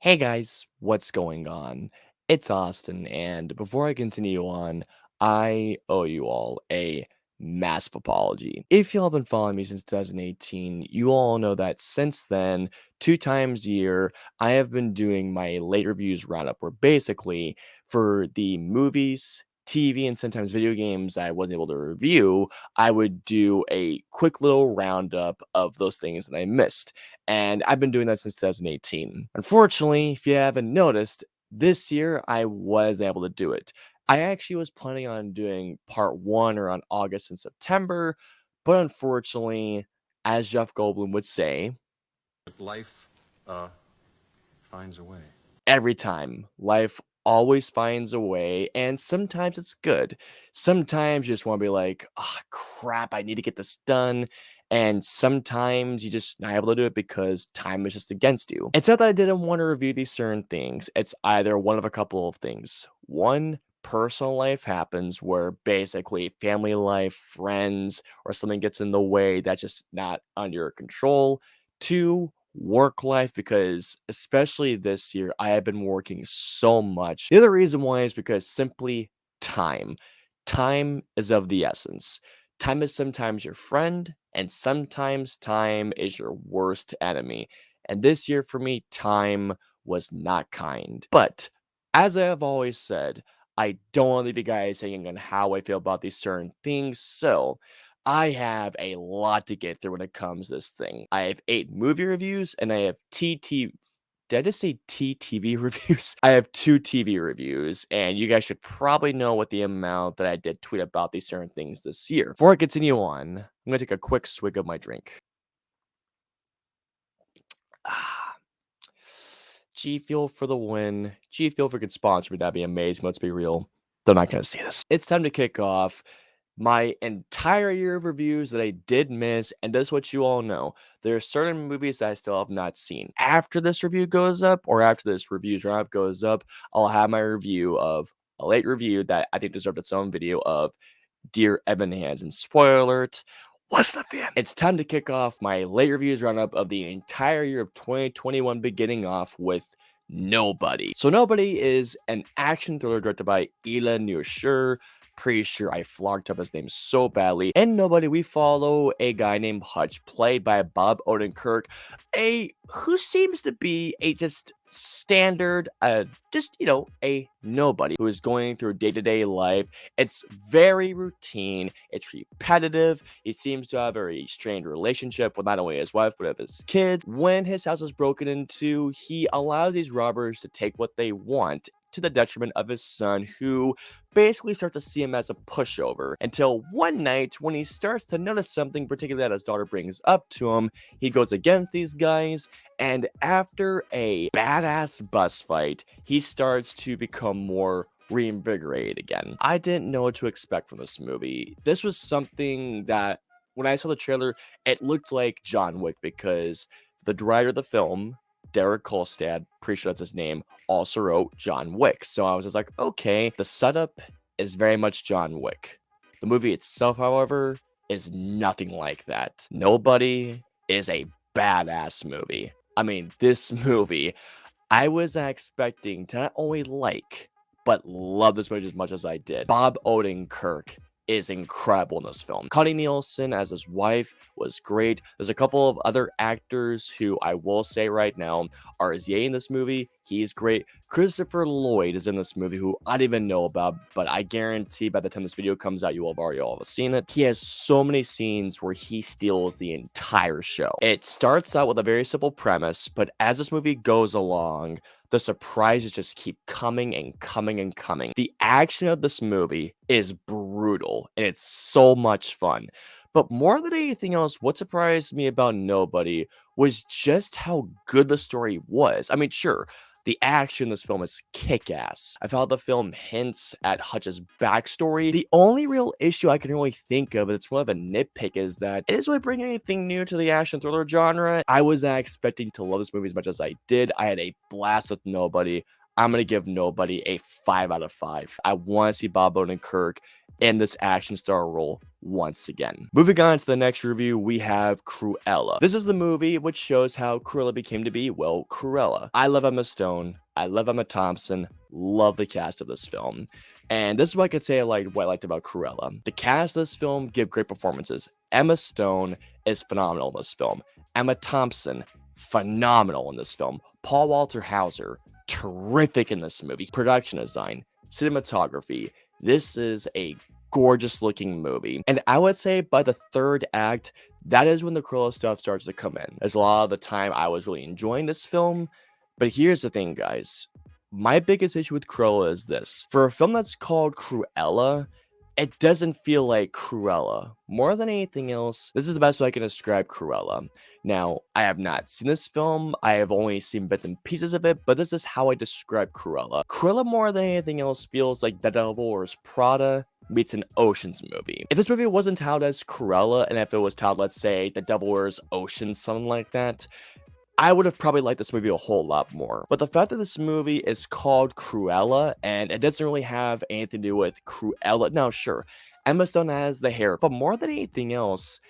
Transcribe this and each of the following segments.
Hey guys, what's going on? It's Austin, and before I continue on, I owe you all a massive apology. If y'all been following me since 2018, you all know that since then, 2 times a year, I have been doing my late reviews roundup, where basically for the movies, TV, and sometimes video games I wasn't able to review, I would do a quick little roundup of those things that I missed. And I've been doing that since 2018. Unfortunately, if you haven't noticed, this year I was able to do it. I actually was planning on doing part one around August and September, but unfortunately, as Jeff Goldblum would say, Life uh, finds a way. every time life always finds a way, and sometimes it's good. Sometimes you just want to be like, oh crap, I need to get this done. And sometimes you just not able to do it because time is just against you. It's not that I didn't want to review these certain things. It's either one of a couple of things. One, personal life happens where basically family life, friends, or something gets in the way that's just not under your control. Two, work life, because especially this year I have been working so much. The other reason why is because simply time. Time is of the essence. Time is sometimes your friend, and sometimes time is your worst enemy. And this year for me, time was not kind. But as I have always said, I don't want to leave you guys hanging on how I feel about these certain things. So I have a lot to get through when it comes to this thing. I have 8 movie reviews and I have TT. Did I just say TTV reviews? I have 2 TV reviews, and you guys should probably know what the amount that I did tweet about these certain things this year. Before I continue on, I'm gonna take a quick swig of my drink. Ah, G Fuel for the win. G Fuel if it could sponsor me, that'd be amazing. Let's be real. They're not gonna see this. It's time to kick off my entire year of reviews that I did miss, and that's what you all know. There are certain movies that I still have not seen. After this review goes up, or after this reviews roundup goes up, I'll have my review of a late review that I think deserved its own video of Dear Evan Hansen. Spoiler alert. Wasn't a fan. It's time to kick off my late reviews roundup of the entire year of 2021, beginning off with Nobody. So Nobody is an action thriller directed by Ela Nusher. Pretty sure I flogged up his name so badly. In Nobody, we follow a guy named Hutch, played by Bob Odenkirk, who seems to be a just standard, a nobody who is going through day-to-day life. It's very routine, it's repetitive. He seems to have a very strained relationship with not only his wife but of his kids. When his house is broken into, he allows these robbers to take what they want, to the detriment of his son, who basically starts to see him as a pushover, until one night when he starts to notice something, particularly that his daughter brings up to him. He goes against these guys, and after a badass bus fight, he starts to become more reinvigorated again. I didn't know what to expect from this movie. This was something that, when I saw the trailer, it looked like John Wick, because the director of the film, Derek Kolstad, pretty sure that's his name, also wrote John Wick. So I was just like, okay, the setup is very much John Wick. The movie itself, however, is nothing like that. Nobody is a badass movie. I mean, this movie, I was not expecting to not only like, but love this movie as much as I did. Bob Odenkirk is incredible in this film. Connie Nielsen as his wife was great. There's a couple of other actors who I will say right now are Ye in this movie. He's great. Christopher Lloyd is in this movie, who I didn't even know about, but I guarantee by the time this video comes out, you will have already all have seen it. He has so many scenes where he steals the entire show. It starts out with a very simple premise, but as this movie goes along, the surprises just keep coming and coming and coming. The action of this movie is brutal, and it's so much fun. But more than anything else, what surprised me about Nobody was just how good the story was. I mean, sure, the action in this film is kick-ass. I felt the film hints at Hutch's backstory. The only real issue I can really think of, and it's more of a nitpick, is that it doesn't really bring anything new to the action thriller genre. I was not expecting to love this movie as much as I did. I had a blast with Nobody. I'm going to give Nobody a 5 out of 5. I want to see Bob Odenkirk in this action star role once again. Moving on to the next review, we have Cruella. This is the movie which shows how Cruella became to be, well, Cruella. I love Emma Stone. I love Emma Thompson. Love the cast of this film. And this is what I could say what I liked about Cruella. The cast of this film give great performances. Emma Stone is phenomenal in this film. Emma Thompson, phenomenal in this film. Paul Walter Hauser, terrific in this movie. Production design, cinematography. This is a gorgeous looking movie. And I would say by the third act, that is when the Cruella stuff starts to come in. There's a lot of the time I was really enjoying this film. But here's the thing, guys. My biggest issue with Cruella is this. For a film that's called Cruella, it doesn't feel like Cruella. More than anything else, this is the best way I can describe Cruella. Now, I have not seen this film. I have only seen bits and pieces of it, but this is how I describe Cruella. Cruella, more than anything else, feels like The Devil Wears Prada meets an Ocean's movie. If this movie wasn't titled as Cruella, and if it was titled, let's say, The Devil Wears Ocean, something like that, I would have probably liked this movie a whole lot more. But the fact that this movie is called Cruella, and it doesn't really have anything to do with Cruella. Now, sure, Emma Stone has the hair, but more than anything else,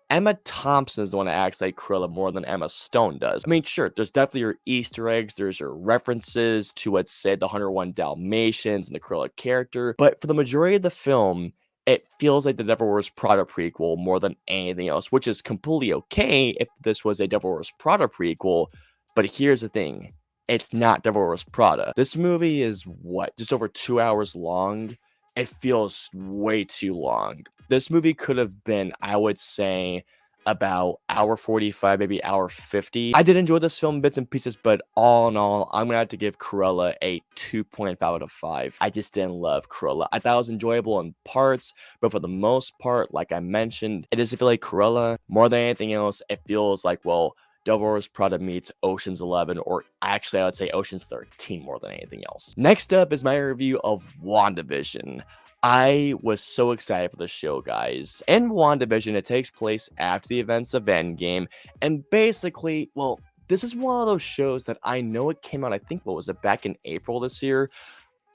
Emma Thompson is the one that acts like Cruella more than Emma Stone does. I mean, sure, there's definitely your Easter eggs, there's your references to, let's say, the 101 Dalmatians and the Cruella character, but for the majority of the film, it feels like the Devil Wears Prada prequel more than anything else, which is completely okay if this was a Devil Wears Prada prequel, but here's the thing, it's not Devil Wears Prada. This movie is, what, just over 2 hours long? It feels way too long. This movie could have been, I would say, about hour 45, maybe hour 50. I did enjoy this film bits and pieces, but all in all, I'm gonna have to give Cruella a 2.5 out of 5. I just didn't love Cruella. I thought it was enjoyable in parts, but for the most part, like I mentioned, it doesn't feel like Cruella. More than anything else, it feels like, well, Devil Wears Prada meets Ocean's 11, or actually I would say Ocean's 13 more than anything else. Next up is my review of Wandavision. I was so excited for the show, guys. In Wandavision, it takes place after the events of Endgame, and basically, well, this is one of those shows that I know it came out, I think, what was it, back in April this year?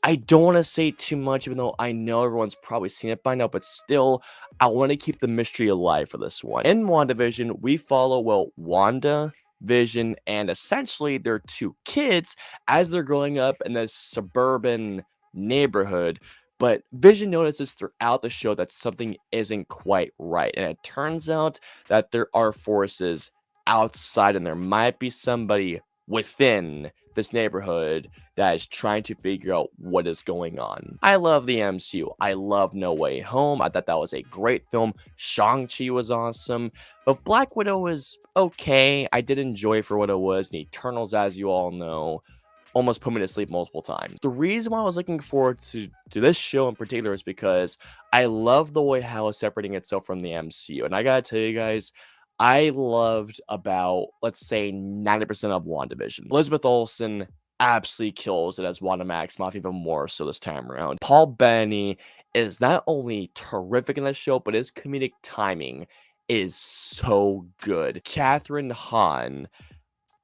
I don't want to say too much, even though I know everyone's probably seen it by now, but still, I want to keep the mystery alive for this one. In WandaVision, we follow, well, Wanda, Vision, and essentially their two kids as they're growing up in this suburban neighborhood. But Vision notices throughout the show that something isn't quite right. And it turns out that there are forces outside, and there might be somebody within this neighborhood that is trying to figure out what is going on. I love the MCU. I love No Way Home. I thought that was a great film. Shang-Chi was awesome. But Black Widow was okay. I did enjoy it for what it was. And Eternals, as you all know, almost put me to sleep multiple times. The reason why I was looking forward to this show in particular is because I love the way how it's separating itself from the MCU. And I gotta tell you guys, I loved about, let's say, 90% of WandaVision. Elizabeth Olsen absolutely kills it as Wanda Maximoff, even more so this time around. Paul Bettany is not only terrific in this show, but his comedic timing is so good. Catherine Hahn,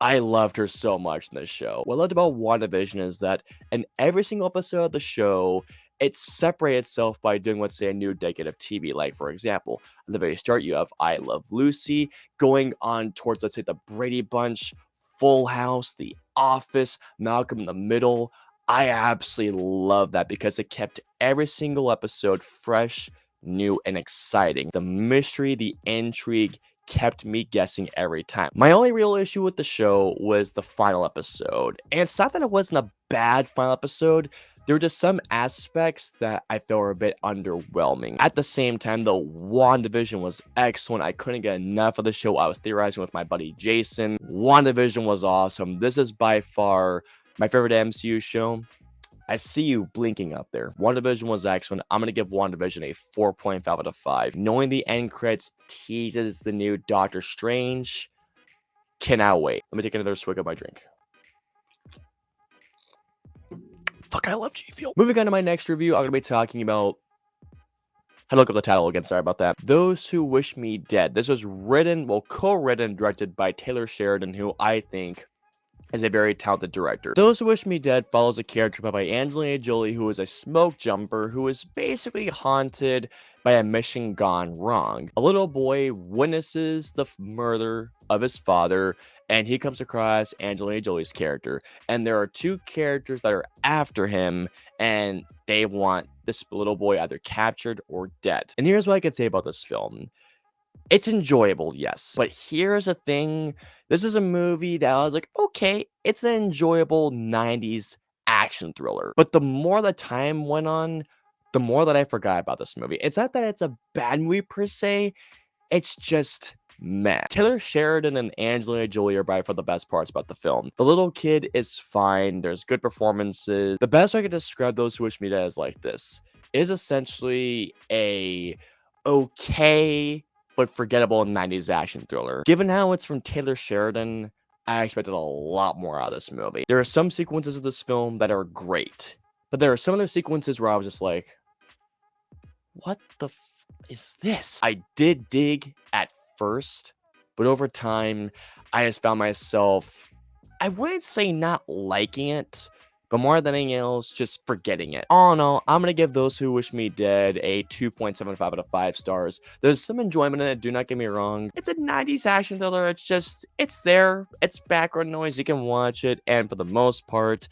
I loved her so much in this show. What I loved about WandaVision is that in every single episode of the show, it separates itself by doing, let's say, a new decade of TV. Like, for example, at the very start, you have I Love Lucy, going on towards, let's say, the Brady Bunch, Full House, The Office, Malcolm in the Middle. I absolutely love that because it kept every single episode fresh, new, and exciting. The mystery, the intrigue kept me guessing every time. My only real issue with the show was the final episode. And it's not that it wasn't a bad final episode, there were just some aspects that I felt were a bit underwhelming. At the same time, though, WandaVision was excellent. I couldn't get enough of the show. I was theorizing with my buddy Jason. WandaVision was awesome. This is by far my favorite MCU show. I see you blinking up there. WandaVision was excellent. I'm going to give WandaVision a 4.5 out of 5. Knowing the end credits teases the new Doctor Strange, cannot wait. Let me take another swig of my drink. Fuck, I love G Fuel. Moving on to my next review, I'm going to be talking about... I look up the title again, sorry about that. Those Who Wish Me Dead. This was written, well, co-written and directed by Taylor Sheridan, who I think is a very talented director. Those Who Wish Me Dead follows a character played by Angelina Jolie, who is a smoke jumper who is basically haunted by a mission gone wrong. A little boy witnesses the murder of his father, and he comes across Angelina Jolie's character. And there are two characters that are after him, and they want this little boy either captured or dead. And here's what I can say about this film. It's enjoyable, yes. But here's the thing. This is a movie that I was like, okay, it's an enjoyable 90s action thriller. But the more the time went on, the more that I forgot about this movie. It's not that it's a bad movie per se, it's just meh. Taylor Sheridan and Angelina Jolie are by far the best parts about the film. The little kid is fine, there's good performances. The best way I could describe Those Who Wish Me Dead is like this. It is essentially a okay but forgettable 90s action thriller. Given how it's from Taylor Sheridan, I expected a lot more out of this movie. There are some sequences of this film that are great, but there are some other sequences where I was just like, what the is this? I did dig at first, but over time, I just found myself, I wouldn't say not liking it, but more than anything else, just forgetting it. All in all, I'm going to give Those Who Wish Me Dead a 2.75 out of 5 stars. There's some enjoyment in it, do not get me wrong. It's a 90s action thriller, it's there, it's background noise, you can watch it, and for the most part,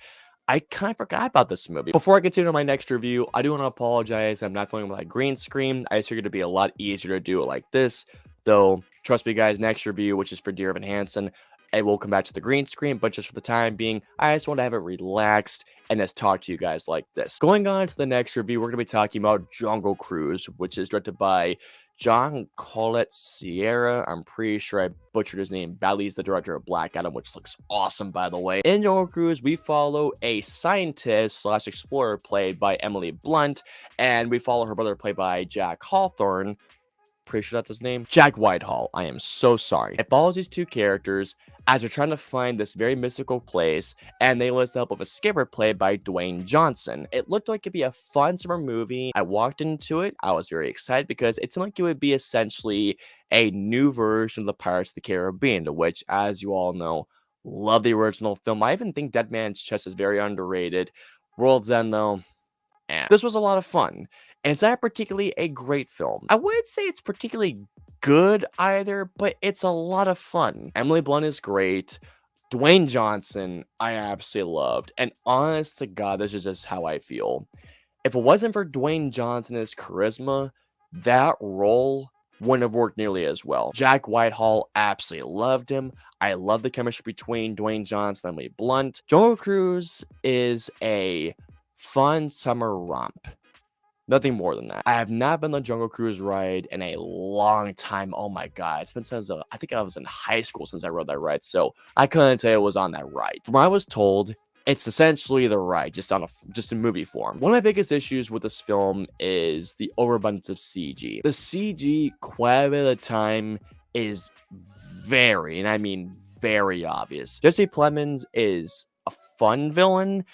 I kind of forgot about this movie. Before I continue to my next review, I do want to apologize. I'm not filming with a green screen. I just figured it'd be a lot easier to do it like this. Though, trust me guys, next review, which is for Dear Evan Hansen, I will come back to the green screen, but just for the time being, I just want to have it relaxed and just talk to you guys like this. Going on to the next review, we're going to be talking about Jungle Cruise, which is directed by John Collet Sierra. I'm pretty sure I butchered his name badly. He's the director of Black Adam, which looks awesome, by the way. In Jungle Cruise, we follow a scientist slash explorer played by Emily Blunt, and we follow her brother played by Jack Hawthorne. Pretty sure that's his name. Jack Whitehall. I am so sorry. It follows these two characters as they're trying to find this very mystical place, and they enlist the help of a skipper played by Dwayne Johnson. It looked like it'd be a fun summer movie. I walked into it. I was very excited because it seemed like it would be essentially a new version of the Pirates of the Caribbean, to which, as you all know, love the original film. I even think Dead Man's Chest is very underrated. World's End, though, and this was a lot of fun. And it's not particularly a great film. I wouldn't say it's particularly good either, but it's a lot of fun. Emily Blunt is great. Dwayne Johnson, I absolutely loved. And honest to God, this is just how I feel. If it wasn't for Dwayne Johnson's charisma, that role wouldn't have worked nearly as well. Jack Whitehall, absolutely loved him. I love the chemistry between Dwayne Johnson and Emily Blunt. Jungle Cruise is a fun summer romp. Nothing more than that. I have not been on the Jungle Cruise ride in a long time. Oh my God. It's been since I think I was in high school since I rode that ride. So I couldn't say I was on that ride. From what I was told, it's essentially the ride, just in movie form. One of my biggest issues with this film is the overabundance of CG. The CG, quite a bit of the time, is very, and I mean very obvious. Jesse Plemons is a fun villain,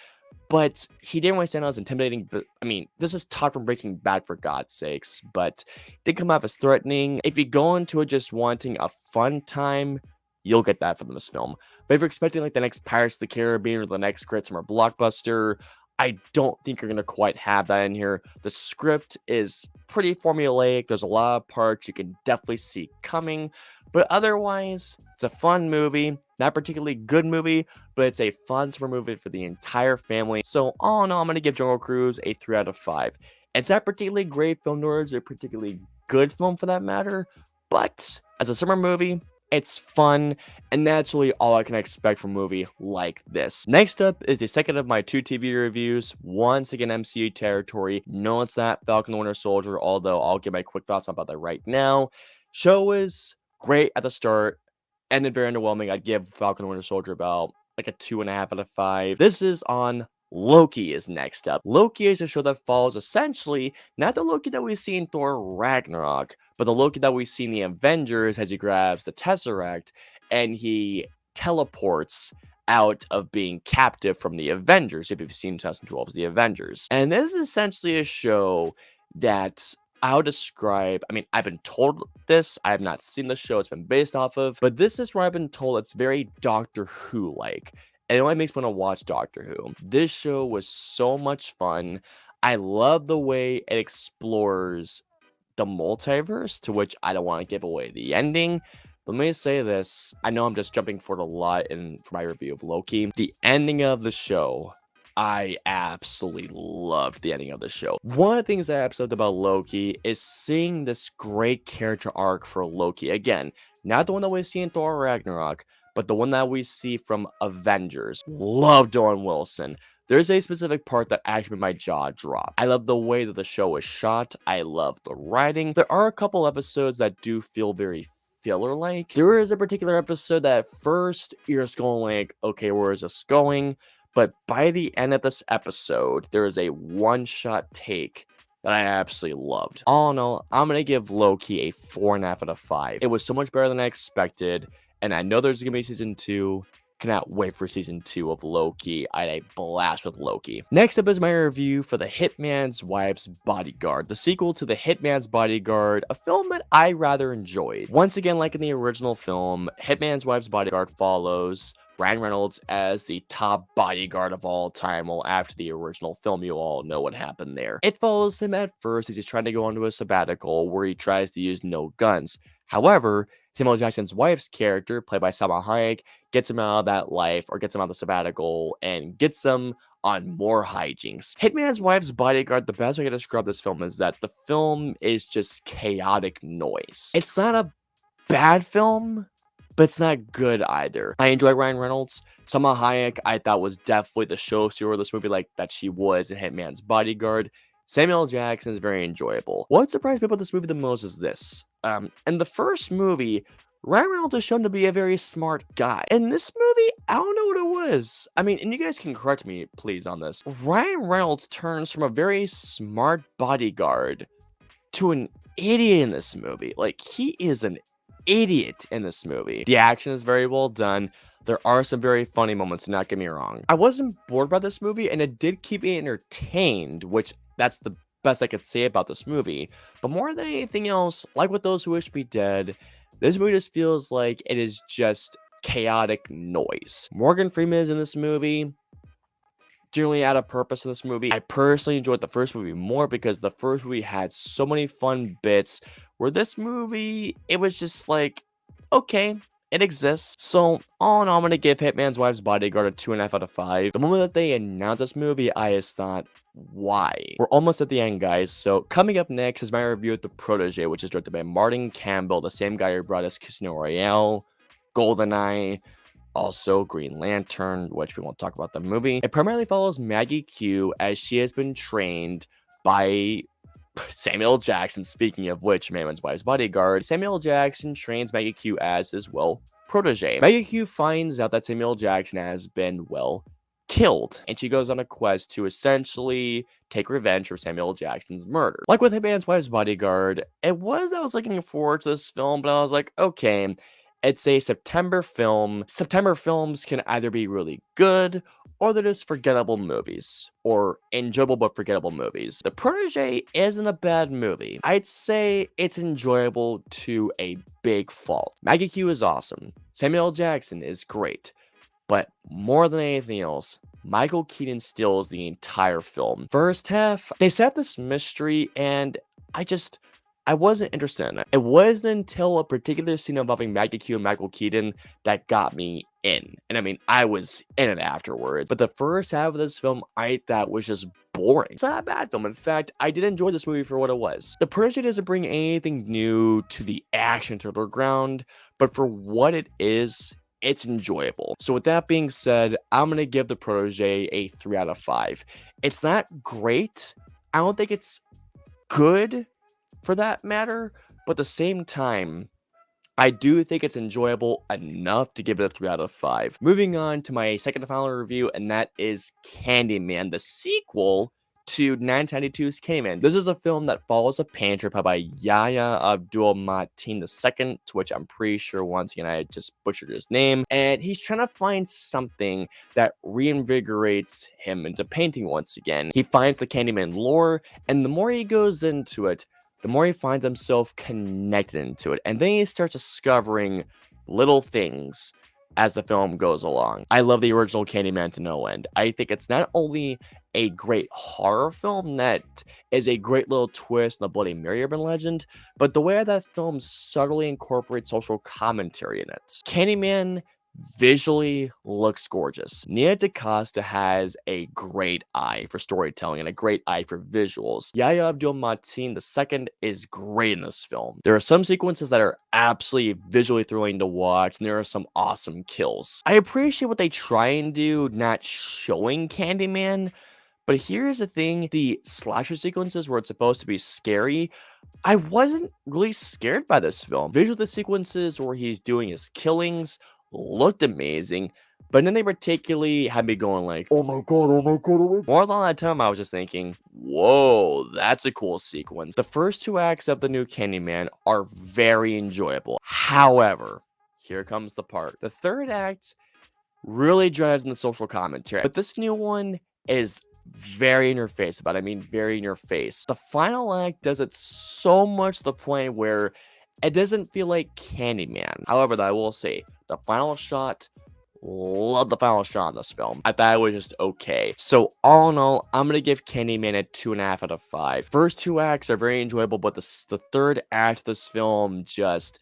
but he didn't really stand out as intimidating. But I mean, this is Todd from Breaking Bad, for God's sakes. But did come off as threatening. If you go into it just wanting a fun time, you'll get that from this film. But if you're expecting like the next Pirates of the Caribbean or the next great summer blockbuster, I don't think you're going to quite have that in here. The script is pretty formulaic. There's a lot of parts you can definitely see coming. But otherwise, it's a fun movie. Not particularly good movie, but it's a fun summer movie for the entire family. So all in all, I'm going to give Jungle Cruise a 3 out of 5. It's not particularly great film, nor is it a particularly good film for that matter. But as a summer movie, it's fun, and that's really all I can expect from a movie like this. Next up is the second of my 2 TV reviews. Once again, MCU territory. No, it's not Falcon the Winter Soldier, although I'll give my quick thoughts about that right now. Show was great at the start, ended very underwhelming. I'd give Falcon the Winter Soldier about like a 2.5 out of 5. This is on Loki is next up. Loki is a show that follows essentially not the Loki that we see in Thor Ragnarok, but the Loki that we see in the Avengers as he grabs the Tesseract and he teleports out of being captive from the Avengers, if you've seen 2012's The Avengers. And this is essentially a show that I'll describe, I mean, I've been told this, I have not seen the show it's been based off of, but this is where I've been told it's very Doctor Who-like. and it only makes me want to watch Doctor Who. This show was so much fun. I love the way it explores the multiverse, to which I don't want to give away the ending. But let me say this. I know I'm just jumping forward a lot for my review of Loki. The ending of the show, I absolutely loved the ending of the show. One of the things I absolutely loved about Loki is seeing this great character arc for Loki. Again, not the one that we see in Thor Ragnarok, but the one that we see from Avengers. Love Owen Wilson. There's a specific part that actually made my jaw drop. I love the way that the show is shot. I love the writing. There are a couple episodes that do feel very filler-like. There is a particular episode that at first you're just going like, okay, where is this going? But by the end of this episode, there is a one-shot take that I absolutely loved. All in all, I'm going to give Loki a 4.5 out of 5. It was so much better than I expected, and I know there's going to be season 2. Cannot wait for season 2 of Loki. I had a blast with Loki. Next up is my review for The Hitman's Wife's Bodyguard, the sequel to The Hitman's Bodyguard, a film that I rather enjoyed. Once again, like in the original film, Hitman's Wife's Bodyguard follows Ryan Reynolds as the top bodyguard of all time. Well, after the original film, you all know what happened there. It follows him at first as he's trying to go onto a sabbatical where he tries to use no guns. However, Samuel Jackson's wife's character, played by Salma Hayek, gets him out of that life, or gets him out of the sabbatical, and gets him on more hijinks. Hitman's Wife's Bodyguard, the best way to describe this film is that the film is just chaotic noise. It's not a bad film, but it's not good either. I enjoy Ryan Reynolds. Salma Hayek, I thought was definitely the showstealer of this movie, like that she was in Hitman's Bodyguard. Samuel Jackson is very enjoyable. What surprised me about this movie the most is this. In the first movie, Ryan Reynolds is shown to be a very smart guy. In this movie, I don't know what it was. I mean, and you guys can correct me, please, on this. Ryan Reynolds turns from a very smart bodyguard to an idiot in this movie. Like, he is an idiot in this movie. The action is very well done. There are some very funny moments, not get me wrong. I wasn't bored by this movie, and it did keep me entertained, which that's the best I could say about this movie. But more than anything else, like with Those Who Wish Me Dead, this movie just feels like it is just chaotic noise. Morgan Freeman is in this movie, generally out of purpose in this movie. I personally enjoyed the first movie more because the first movie had so many fun bits, where this movie, it was just like, okay, it exists. So, all in all, I'm going to give Hitman's Wife's Bodyguard a 2.5 out of 5. The moment that they announced this movie, I just thought, why? We're almost at the end, guys. So, coming up next is my review of The Protege, which is directed by Martin Campbell, the same guy who brought us Casino Royale, GoldenEye, also Green Lantern, which we won't talk about the movie. It primarily follows Maggie Q as she has been trained by Samuel Jackson. Speaking of which, Hitman's Wife's Bodyguard, Samuel Jackson trains Maggie Q as his, well, protege. Maggie Q finds out that Samuel Jackson has been, well, killed, and she goes on a quest to essentially take revenge for Samuel Jackson's murder. Like with Hitman's Wife's Bodyguard, I was looking forward to this film, but I was like, okay, it's a September film. September films can either be really good, or they're just forgettable movies, or enjoyable but forgettable movies. The Protege isn't a bad movie. I'd say it's enjoyable to a big fault. Maggie Q is awesome. Samuel Jackson is great. But more than anything else, Michael Keaton steals the entire film. First half, they set up this mystery, and I wasn't interested in it. It wasn't until a particular scene involving Maggie Q and Michael Keaton that got me in. And I mean, I was in it afterwards. But the first half of this film, I thought was just boring. It's not a bad film. In fact, I did enjoy this movie for what it was. The Protege doesn't bring anything new to the action thriller ground, but for what it is, it's enjoyable. So with that being said, I'm going to give The Protege a 3 out of 5. It's not great. I don't think it's good for that matter, but at the same time, I do think it's enjoyable enough to give it a 3 out of 5. Moving on to my second and final review, and that is Candyman, the sequel to 1992's Candyman. This is a film that follows a painter played by Yahya Abdul-Mateen II, to which I'm pretty sure once again I just butchered his name, and he's trying to find something that reinvigorates him into painting once again. He finds the Candyman lore, and the more he goes into it, the more he finds himself connected into it, and then he starts discovering little things as the film goes along. I love the original Candyman to no end. I think it's not only a great horror film that is a great little twist in the Bloody Mary urban legend, but the way that film subtly incorporates social commentary in it. Candyman visually looks gorgeous. Nia DaCosta has a great eye for storytelling and a great eye for visuals. Yahya Abdul-Mateen II is great in this film. There are some sequences that are absolutely visually thrilling to watch, and there are some awesome kills. I appreciate what they try and do, not showing Candyman, but here's the thing, the slasher sequences where it's supposed to be scary, I wasn't really scared by this film. Visual the sequences where he's doing his killings looked amazing, but then they particularly had me going like, oh my god, oh my god, oh my god. More than that time, I was just thinking, whoa, that's a cool sequence. The first 2 acts of the new Candyman are very enjoyable. However, here comes the part. The 3rd act really drives in the social commentary, but this new one is very in your face about it. I mean, very in your face. The final act does it so much to the point where it doesn't feel like Candyman. However, I will say, the final shot, love the final shot in this film. I thought it was just okay. So all in all, I'm gonna give Candyman a 2.5 out of 5. First 2 acts are very enjoyable, but the 3rd act of this film just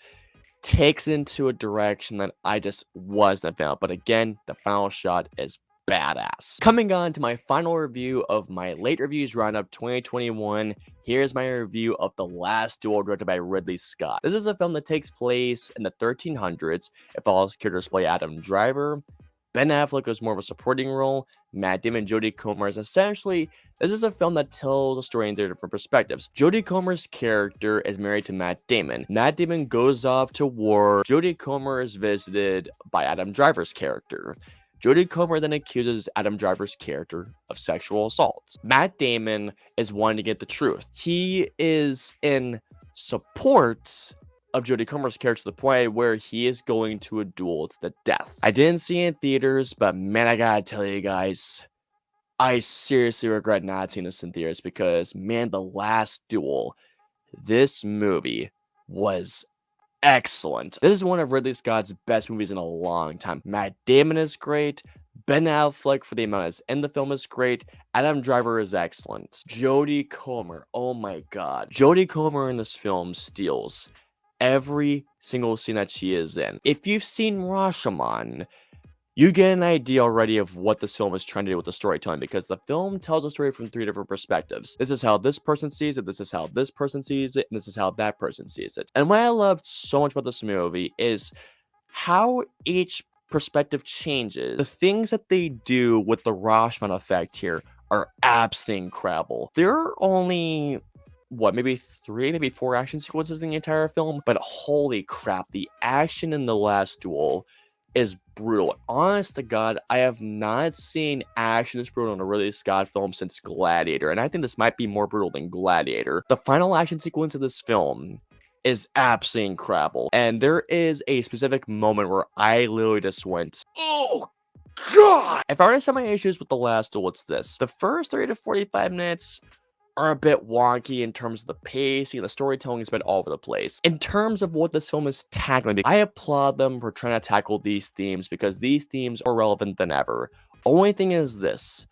takes it into a direction that I just wasn't a fan of. But again, the final shot is badass. Coming on to my final review of my late reviews roundup 2021, here's my review of The Last Duel, directed by Ridley Scott. This is a film that takes place in the 1300s. It follows characters play Adam Driver. Ben Affleck is more of a supporting role. Matt Damon and Jodie Comer is essentially, this is a film that tells a story in 3 different perspectives. Jodie Comer's character is married to Matt Damon. Matt Damon goes off to war. Jodie Comer is visited by Adam Driver's character. Jodie Comer then accuses Adam Driver's character of sexual assault. Matt Damon is wanting to get the truth. He is in support of Jodie Comer's character to the point where he is going to a duel to the death. I didn't see it in theaters, but man, I gotta tell you guys, I seriously regret not seeing this in theaters because, man, The Last Duel, this movie was excellent. This is one of Ridley Scott's best movies in a long time. Matt Damon is great. Ben Affleck, for the amount is in the film, is great. Adam Driver is excellent. Jodie Comer, oh my god. Jodie Comer in this film steals every single scene that she is in. If you've seen Rashomon, you get an idea already of what this film is trying to do with the storytelling, because the film tells a story from 3 different perspectives. This is how this person sees it, this is how this person sees it, and this is how that person sees it. And what I loved so much about this movie is how each perspective changes. The things that they do with the Rashomon effect here are absolutely incredible. There are only maybe 3, maybe 4 action sequences in the entire film, but holy crap, the action in The Last Duel is brutal. Honest to God, I have not seen action this brutal in a Ridley Scott film since Gladiator, and I think this might be more brutal than Gladiator. The final action sequence of this film is absolutely incredible, and there is a specific moment where I literally just went, oh god! If I were to say my issues with The Last Duel, it's this. The first 30 to 45 minutes are a bit wonky in terms of the pacing, the storytelling is a bit all over the place. In terms of what this film is tackling, I applaud them for trying to tackle these themes because these themes are relevant than ever. Only thing is this,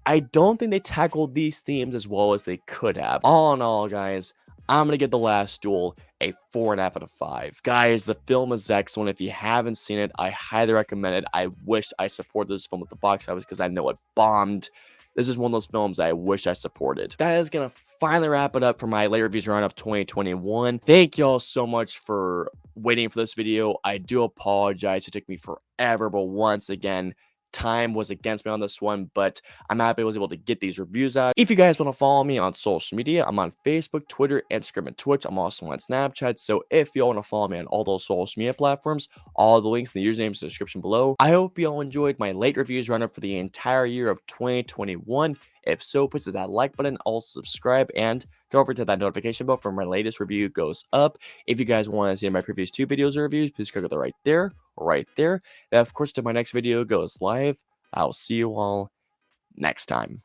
I don't think they tackled these themes as well as they could have. All in all, guys, I'm gonna give The Last Duel a 4.5 out of 5. Guys, the film is excellent. If you haven't seen it, I highly recommend it. I wish I supported this film with the box office because I know it bombed. This is one of those films I wish I supported. That is going to finally wrap it up for my late reviews roundup 2021. Thank y'all so much for waiting for this video. I do apologize. It took me forever, but once again, time was against me on this one, but I'm happy I was able to get these reviews out. If you guys want to follow me on social media, I'm on Facebook, Twitter, Instagram, and Twitch. I'm also on Snapchat, so if you all want to follow me on all those social media platforms, all the links in the usernames in the description below. I hope you all enjoyed my late reviews roundup for the entire year of 2021. If so, please hit that like button, also subscribe, and go over to that notification bell for my latest review goes up. If you guys want to see my previous 2 videos or reviews, please click on the right there. And of course, till my next video goes live, I'll see you all next time.